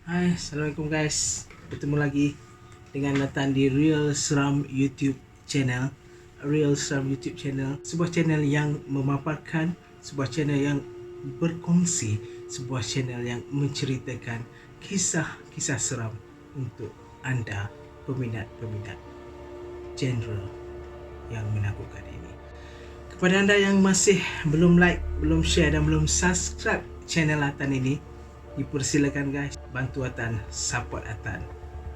Hai, Assalamualaikum guys. Bertemu lagi dengan Nathan di Real Seram YouTube channel. Real Seram YouTube channel, sebuah channel yang memaparkan, sebuah channel yang berkongsi, sebuah channel yang menceritakan kisah-kisah seram untuk anda peminat-peminat genre yang menakutkan ini. Kepada anda yang masih belum like, belum share dan belum subscribe channel Atan ini, dipersilakan guys, bantu Atan, support Atan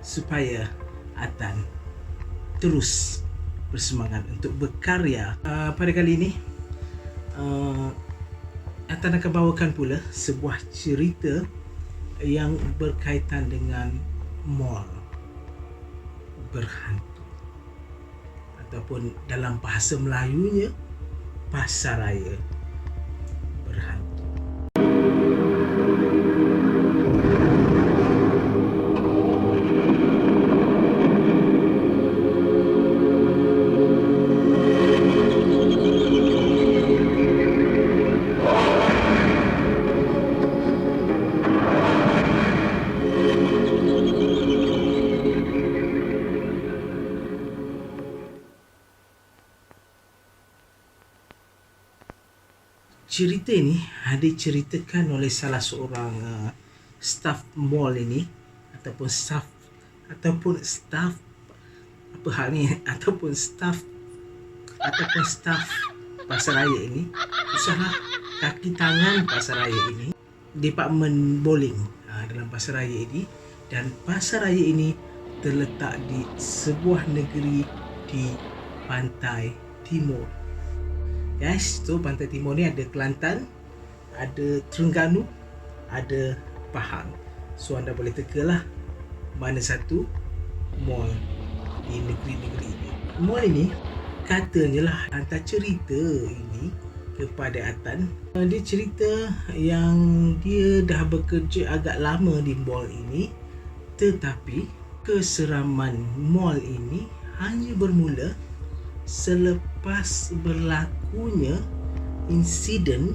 supaya Atan terus bersemangat untuk berkarya. Pada kali ini Atan akan bawakan pula sebuah cerita yang berkaitan dengan mall berhantu, ataupun dalam bahasa Melayunya pasaraya berhantu. Cerita ini diceritakan oleh salah seorang staf mall ini, ataupun staff apa hal ni ataupun staf pasaraya ini, usaha kaki tangan pasaraya ini, departmen bowling dalam pasaraya ini. Dan pasaraya ini terletak di sebuah negeri di pantai timur. Guys, tu pantai timur ni ada Kelantan, ada Terengganu, ada Pahang. So anda boleh tekalah mana satu mall di negeri-negeri ini. Mall ini katanya lah hantar cerita ini kepada Atan. Dia cerita yang dia dah bekerja agak lama di mall ini, tetapi keseraman mall ini hanya bermula selepas berlakunya insiden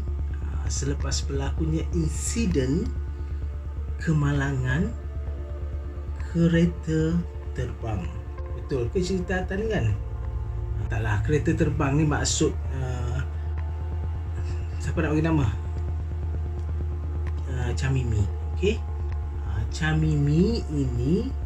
kemalangan kereta terbang. Betul ke cerita Atan kan? Taklah, kereta terbang ni maksud siapa nak bagi nama? Chamimi. Okey. Chamimi ini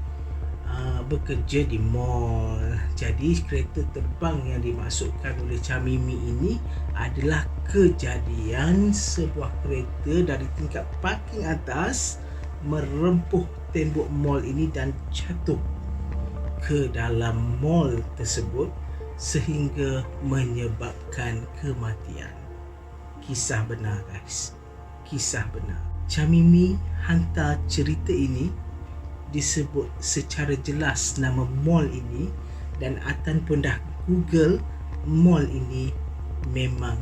bekerja di mall. Jadi kereta terbang yang dimaksudkan oleh Chamimi ini adalah kejadian sebuah kereta dari tingkat parking atas merempuh tembok mall ini dan jatuh ke dalam mall tersebut sehingga menyebabkan kematian. Kisah benar guys, kisah benar. Chamimi hantar cerita ini, disebut secara jelas nama mall ini, dan Atan pun dah Google mall ini. Memang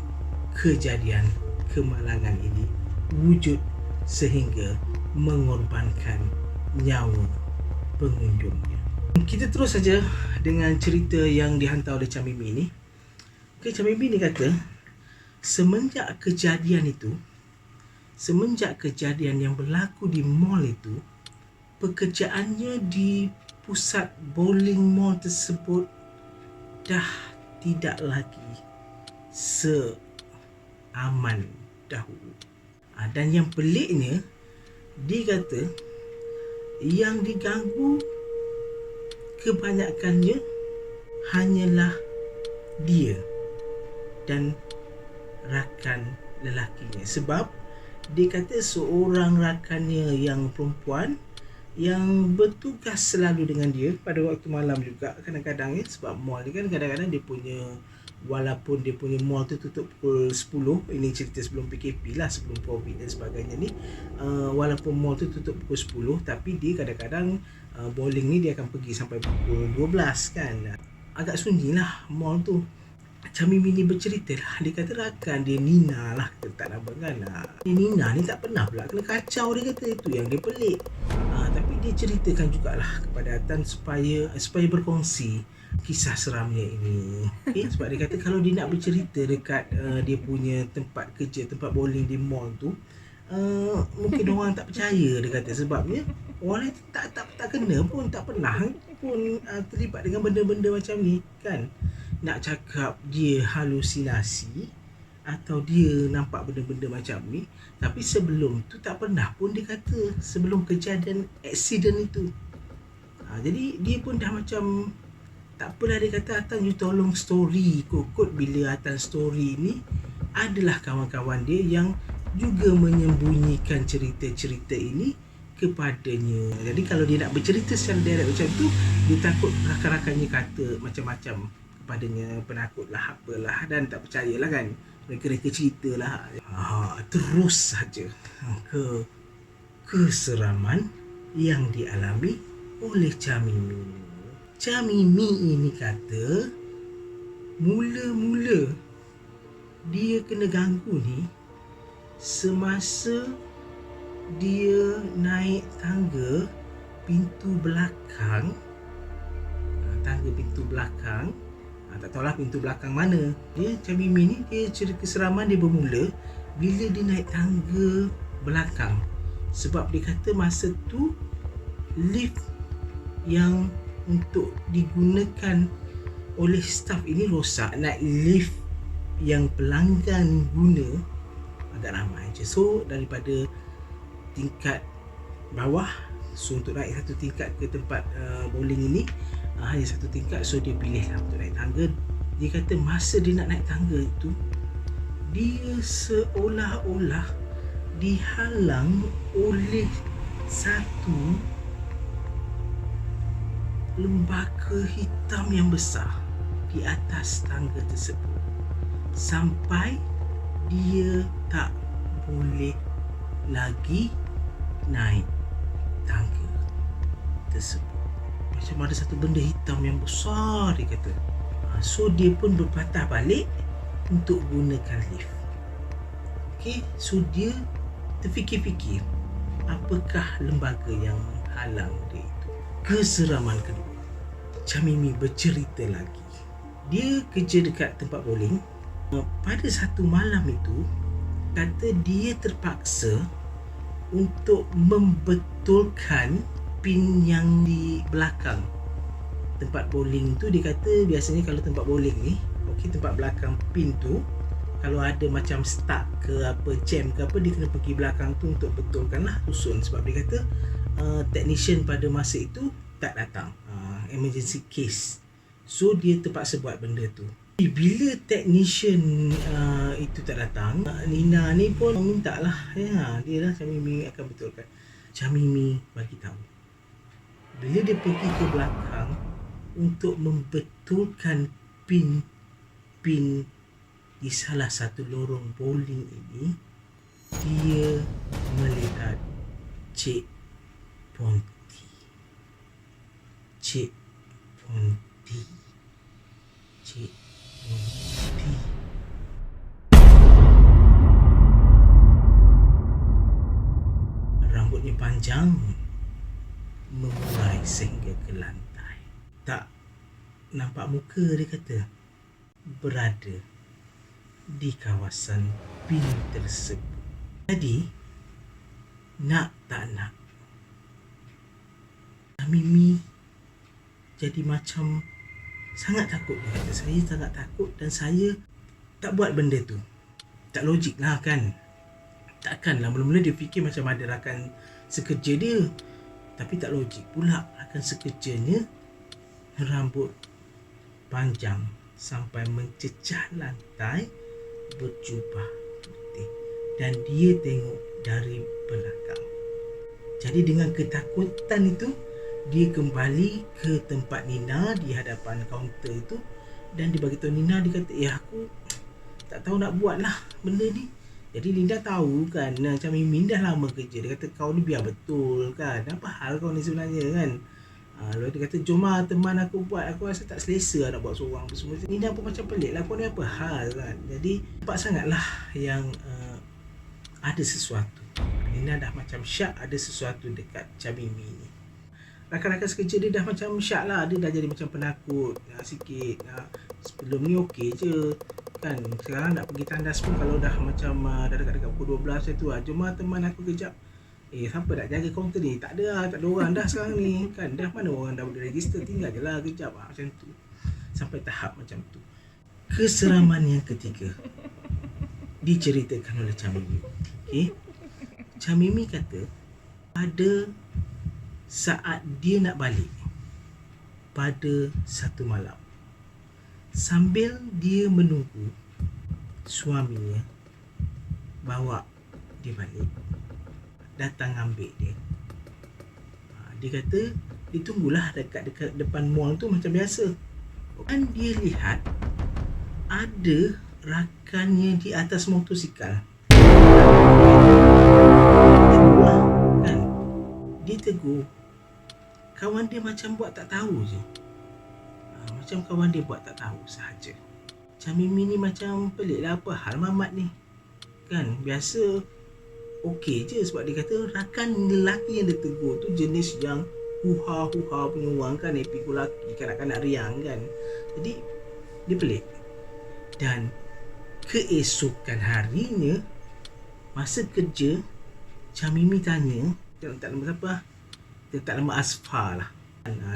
kejadian kemalangan ini wujud sehingga mengorbankan nyawa pengunjungnya. Kita terus saja dengan cerita yang dihantar oleh Chamimi ini. Okay, Chamimi ni kata semenjak kejadian yang berlaku di mall itu, pekerjaannya di pusat bowling mall tersebut dah tidak lagi seaman dahulu. Dan yang peliknya, dia kata yang diganggu kebanyakannya hanyalah dia dan rakan lelakinya. Sebab dia kata seorang rakannya yang perempuan yang bertugas selalu dengan dia pada waktu malam juga kadang-kadang sebab mall ni kan kadang-kadang dia punya, walaupun dia punya mall tu tutup pukul 10, ini cerita sebelum PKP lah, sebelum COVID dan sebagainya ni, walaupun mall tu tutup pukul 10, tapi dia kadang-kadang bowling ni dia akan pergi sampai pukul 12 kan. Agak sunyi lah mall tu. Chamimi ni bercerita lah, dia kata rakan dia Nina lah, tak nama kan. Nina ni tak pernah pula kena kacau, dia kata itu yang dia pelik. Tapi dia ceritakan jugalah kepada Atan supaya berkongsi kisah seramnya ini. Okay? Sebab dia kata kalau dia nak bercerita dekat dia punya tempat kerja, tempat bowling di mall tu, mungkin orang tak percaya, dia kata, sebabnya orang lain tak kena pun, tak pernah pun terlibat dengan benda-benda macam ni kan. Nak cakap dia halusinasi atau dia nampak benda-benda macam ni, tapi sebelum tu tak pernah pun dia kata, sebelum kejadian aksiden itu. Jadi dia pun dah macam tak apalah, dia kata, Atan you tolong story kot bila Atan story ni adalah kawan-kawan dia yang juga menyembunyikan cerita-cerita ini kepadanya. Jadi kalau dia nak bercerita secara direct macam tu, dia takut rakan-rakannya kata macam-macam kepadanya, penakut lah, apalah, dan tak percayalah kan. Mereka ceritalah. Terus saja keseraman yang dialami oleh Chamimi. Chamimi ini kata mula-mula dia kena ganggu ni semasa dia naik tangga pintu belakang. Tak tahulah pintu belakang mana. Dia Chamimi ni, dia cerita keseraman dia bermula bila dia naik tangga belakang. Sebab dia kata masa tu lift yang untuk digunakan oleh staf ini rosak. Naik lift yang pelanggan guna agak ramai je. So daripada tingkat bawah, so untuk naik satu tingkat ke tempat bowling ini hanya satu tingkat, so dia pilih lah untuk naik tangga. Dia kata masa dia nak naik tangga itu, dia seolah-olah dihalang oleh satu lembaga hitam yang besar di atas tangga tersebut, sampai dia tak boleh lagi naik tangga tersebut. Macam ada satu benda hitam yang besar, dia kata. So dia pun berpatah balik untuk gunakan lift. Okay, so dia terfikir-fikir apakah lembaga yang menghalang dia itu. Keseraman kedua, Chamimi bercerita lagi. Dia kerja dekat tempat bowling. Pada satu malam itu, kata dia terpaksa untuk membetulkan pin yang di belakang tempat bowling tu. Dia kata biasanya kalau tempat bowling ni, tempat belakang pin tu, kalau ada macam stuck ke apa, jam ke apa, dia kena pergi belakang tu untuk betulkan lah, susun. Sebab dia kata technician pada masa itu tak datang, emergency case. So dia terpaksa buat benda tu. Bila technician itu tak datang, Nina ni pun minta lah, dia lah Chamimi akan betulkan. Chamimi bagi tahu bila dia pergi ke belakang untuk membetulkan pin di salah satu lorong bowling ini, dia melihat Cik Ponti. Rambutnya panjang mengurai sehingga ke lantai. Tak nampak muka, dia kata. Berada di kawasan pin tersebut. Jadi nak tak nak, Chamimi jadi macam sangat takut. Dia kata, saya sangat takut dan saya tak buat benda tu. Tak logik lah kan. Takkanlah mula-mula dia fikir macam ada rakan sekerja dia, tapi tak logik pula. Rakan sekerjanya rambut panjang sampai mencecah lantai, berjubah putih, dan dia tengok dari belakang. Jadi dengan ketakutan itu, dia kembali ke tempat Nina di hadapan kaunter itu, dan dia bagi tahu Nina. Dia kata, aku tak tahu nak buat lah benda ni. Jadi Linda tahu kan, macam Mimin dah lama kerja. Dia kata, kau ni biar betul kan, apa hal kau ni sebenarnya kan. Lalu dia kata, jom lah teman aku buat, aku rasa tak selesa nak buat seorang apa semua. Linda pun macam pelik lah, kau ni apa hal kan. Jadi nampak sangat lah yang ada sesuatu. Linda dah macam syak ada sesuatu dekat Chamimi ni. Rakan-rakan sekerja dia dah macam syak lah. Dia dah jadi macam penakut sikit. Sebelum ni okey je kan. Sekarang nak pergi tandas pun kalau dah macam dah dekat-dekat pukul 12 tu jom teman aku kejap. Siapa nak jaga kaunter ni? Tak ada orang dah sekarang ni kan. Dah mana orang dah boleh register, tinggal je lah kejap macam tu. Sampai tahap macam tu. Keseraman yang ketiga diceritakan oleh Cak Mimi. Cak Mimi kata pada saat dia nak balik pada satu malam, sambil dia menunggu suaminya bawa dia balik, datang ambil dia. Dia kata dia tunggulah dekat depan mall tu macam biasa. Dan dia lihat ada rakannya di atas motosikal. Kan? Dia tegur. Kawan dia macam buat tak tahu je. Macam kawan dia buat tak tahu sahaja. Cak Mimi ni macam pelik lah, apa hal mamat ni? Kan biasa okey je, sebab dia kata rakan lelaki yang dia tegur tu jenis yang huha-huha punya orang kan, happy go lucky, kanak-kanak riang kan. Jadi dia pelik. Dan keesokan harinya masa kerja, Cak Mimi tanya, tak nama siapa? Tak nama Asfar lah.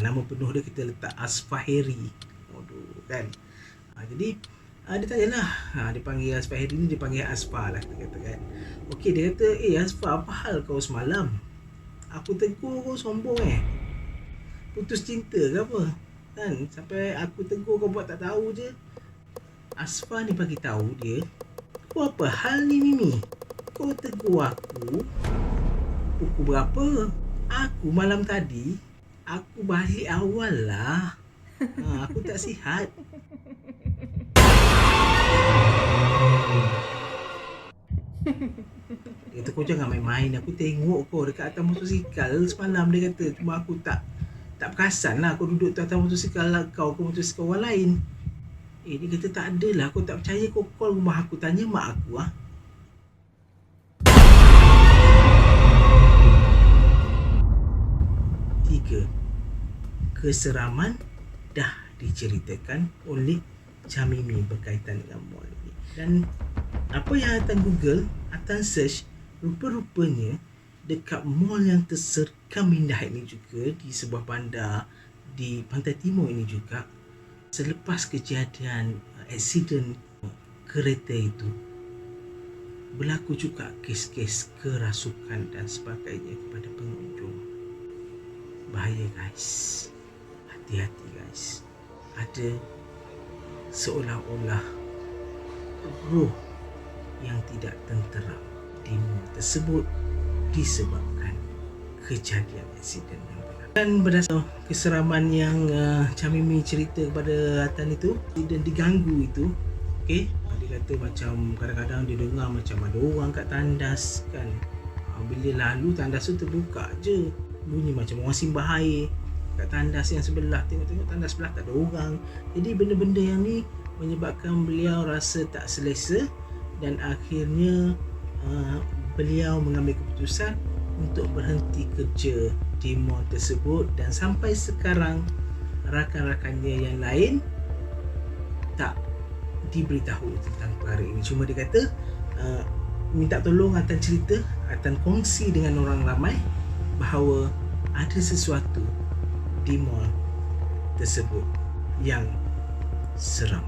Nama penuh dia kita letak Asfar Heri. Kan. Jadi dia tanyalah, dia panggil Asfar Heri ni, dia panggil Asfar lah kita kata kan. Okey, dia kata, Asfar, apa hal kau semalam? Aku tegur kau sombong putus cinta ke apa? Kan, sampai aku tegur kau buat tak tahu je. Asfar ni bagi tahu dia, kau apa hal ni Mimi? Kau tegur aku pukul berapa? Aku malam tadi, aku balik awal lah. Aku tak sihat. Dia kata, kau jangan main-main. Aku tengok kau dekat atas motosikal semalam. Dia kata, cuma aku tak perasan lah. Kau duduk tu atas motosikal lah, kau motosikal orang lain. Dia kata, tak adalah. Kau tak percaya, kau call rumah aku, tanya mak aku. Tiga, keseraman dah diceritakan oleh Cak Mimi berkaitan dengan mall ini. Dan apa yang Atan Google, Atan search, rupa-rupanya dekat mall yang terserkam indah ini juga, di sebuah bandar di Pantai Timur ini juga, selepas kejadian aksiden kereta itu, berlaku juga kes-kes kerasukan dan sebagainya kepada pengunjung. Bahaya guys, hati-hati guys. Ada seolah-olah roh yang tidak tenteram di mall tersebut disebabkan kejadian aksiden yang berlaku. Dan berdasarkan keseraman yang Cak Mimi cerita kepada Atan itu, dan diganggu itu, dia kata macam kadang-kadang dia dengar macam ada orang kat tandas kan. Bila lalu tandas tu terbuka je, bunyi macam orang simbah air kat tandas yang sebelah. Tengok-tengok tandas sebelah tak ada orang. Jadi benda-benda yang ni menyebabkan beliau rasa tak selesa, dan akhirnya beliau mengambil keputusan untuk berhenti kerja di mall tersebut. Dan sampai sekarang rakan-rakannya yang lain tak diberitahu tentang perkara ini. Cuma dia kata minta tolong Atan cerita, Atan kongsi dengan orang ramai bahawa ada sesuatu di mall tersebut yang seram.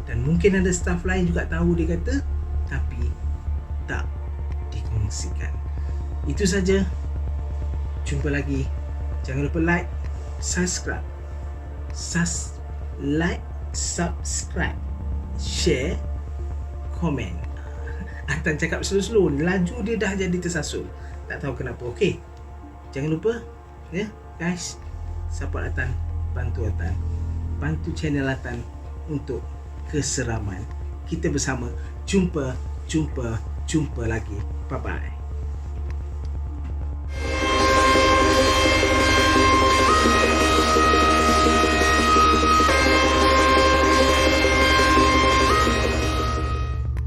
Dan mungkin ada staf lain juga tahu, dia kata, tapi tak dikongsikan. Itu saja. Jumpa lagi. Jangan lupa like, subscribe, share, komen. Atan cakap slow-slow, laju dia dah jadi tersasul. Tak tahu kenapa. Okey. Jangan lupa guys, support Atan, bantu Atan, bantu channel Atan untuk keseraman. Kita bersama. Jumpa lagi. Bye bye.